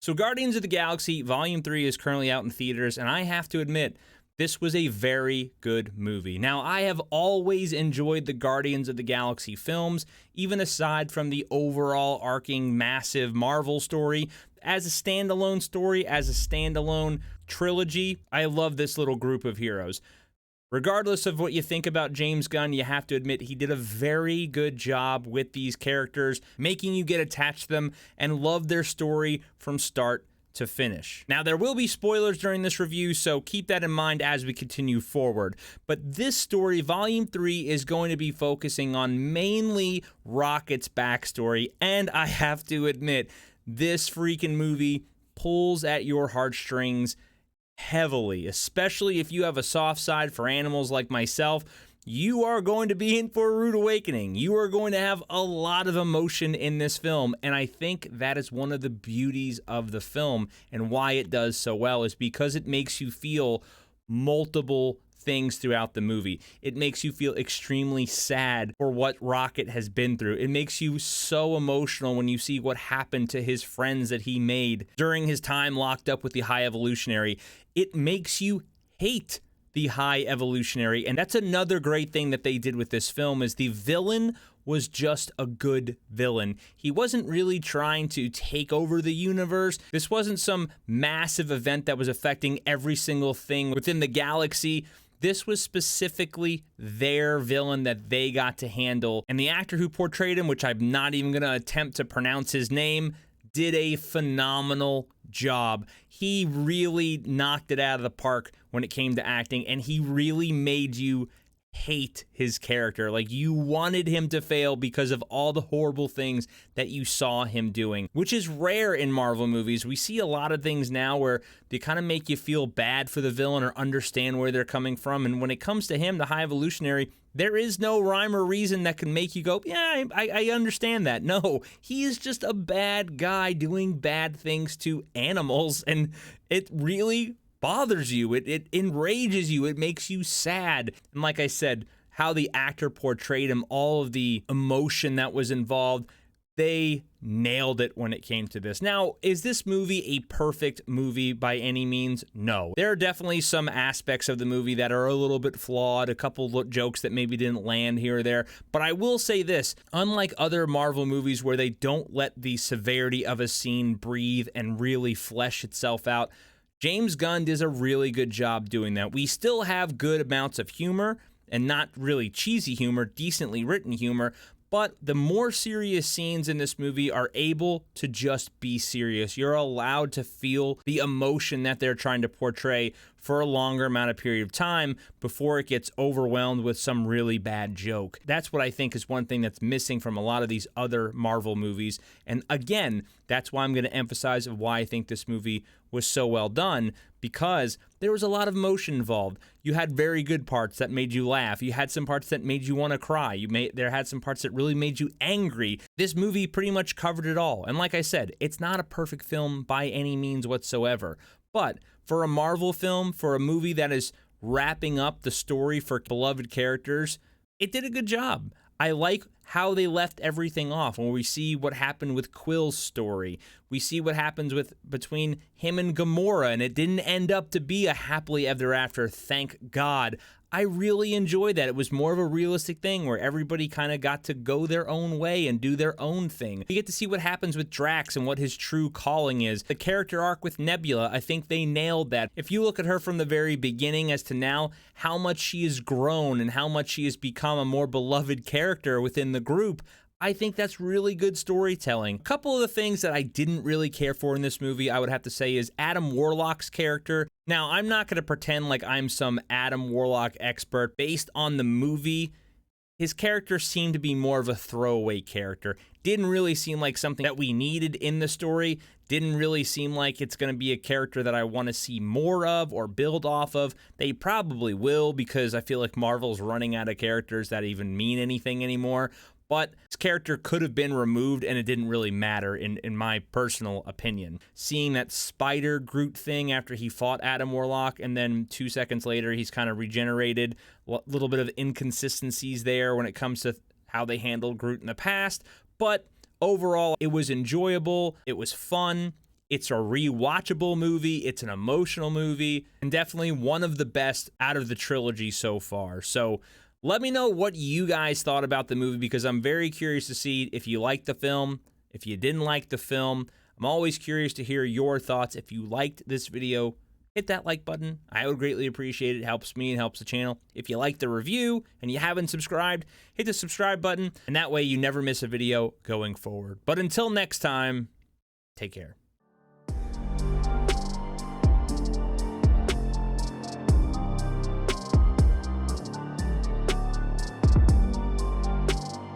So Guardians of the Galaxy Volume 3 is currently out in theaters, and I have to admit, this was a very good movie. Now, I have always enjoyed the Guardians of the Galaxy films, even aside from the overall arcing massive Marvel story. As a standalone story, as a standalone trilogy, I love this little group of heroes. Regardless of what you think about James Gunn, you have to admit he did a very good job with these characters, making you get attached to them and love their story from start to finish. Now, there will be spoilers during this review, so keep that in mind as we continue forward. But this story, Volume 3, is going to be focusing on mainly Rocket's backstory, and I have to admit, this freaking movie pulls at your heartstrings heavily, especially if you have a soft side for animals like myself. You are going to be in for a rude awakening. You are going to have a lot of emotion in this film, and I think that is one of the beauties of the film and why it does so well is because it makes you feel multiple things throughout the movie. It makes you feel extremely sad for what Rocket has been through. It makes you so emotional when you see what happened to his friends that he made during his time locked up with the High Evolutionary. It makes you hate the High Evolutionary, and that's another great thing that they did with this film is the villain was just a good villain. He wasn't really trying to take over the universe. This wasn't some massive event that was affecting every single thing within the galaxy. This was specifically their villain that they got to handle. And the actor who portrayed him, which I'm not even going to attempt to pronounce his name, did a phenomenal job. He really knocked it out of the park when it came to acting, and he really made you hate his character. Like, you wanted him to fail because of all the horrible things that you saw him doing, which is rare in Marvel movies. We see a lot of things now where they kind of make you feel bad for the villain or understand where they're coming from. And when it comes to him, the High Evolutionary, there is no rhyme or reason that can make you go, yeah, I understand that. No, he is just a bad guy doing bad things to animals, and it really bothers you. It enrages you. It makes you sad. And like I said, how the actor portrayed him, all of the emotion that was involved, they nailed it when it came to this. Now, is this movie a perfect movie by any means? No. There are definitely some aspects of the movie that are a little bit flawed, a couple jokes that maybe didn't land here or there. But I will say this, unlike other Marvel movies where they don't let the severity of a scene breathe and really flesh itself out, James Gunn does a really good job doing that. We still have good amounts of humor, and not really cheesy humor, decently written humor, but the more serious scenes in this movie are able to just be serious. You're allowed to feel the emotion that they're trying to portray for a longer amount of period of time before it gets overwhelmed with some really bad joke. That's what I think is one thing that's missing from a lot of these other Marvel movies. And again, that's why I'm going to emphasize why I think this movie was so well done, because there was a lot of emotion involved. You had very good parts that made you laugh. You had some parts that made you want to cry. There had some parts that really made you angry. This movie pretty much covered it all. And like I said, it's not a perfect film by any means whatsoever. But for a Marvel film, for a movie that is wrapping up the story for beloved characters, it did a good job. I like how they left everything off. When we see what happened with Quill's story, we see what happens between him and Gamora, and it didn't end up to be a happily ever after, thank God. I really enjoyed that. It was more of a realistic thing where everybody kind of got to go their own way and do their own thing. You get to see what happens with Drax and what his true calling is. The character arc with Nebula, I think they nailed that. If you look at her from the very beginning as to now, how much she has grown and how much she has become a more beloved character within the group, I think that's really good storytelling. A couple of the things that I didn't really care for in this movie, I would have to say, is Adam Warlock's character. Now, I'm not going to pretend like I'm some Adam Warlock expert. Based on the movie, his character seemed to be more of a throwaway character. Didn't really seem like something that we needed in the story. Didn't really seem like it's going to be a character that I want to see more of or build off of. They probably will, because I feel like Marvel's running out of characters that even mean anything anymore. But his character could have been removed, and it didn't really matter, in my personal opinion. Seeing that Spider Groot thing after he fought Adam Warlock, and then 2 seconds later he's kind of regenerated, a little bit of inconsistencies there when it comes to how they handled Groot in the past. But overall, it was enjoyable, it was fun, It's a rewatchable movie. It's an emotional movie, and definitely one of the best out of the trilogy so far. So let me know what you guys thought about the movie, because I'm very curious to see if you liked the film, if you didn't like the film. I'm always curious to hear your thoughts. If you liked this video, hit that like button. I would greatly appreciate it. It helps me and helps the channel. If you like the review and you haven't subscribed, hit the subscribe button, and that way you never miss a video going forward. But until next time, take care.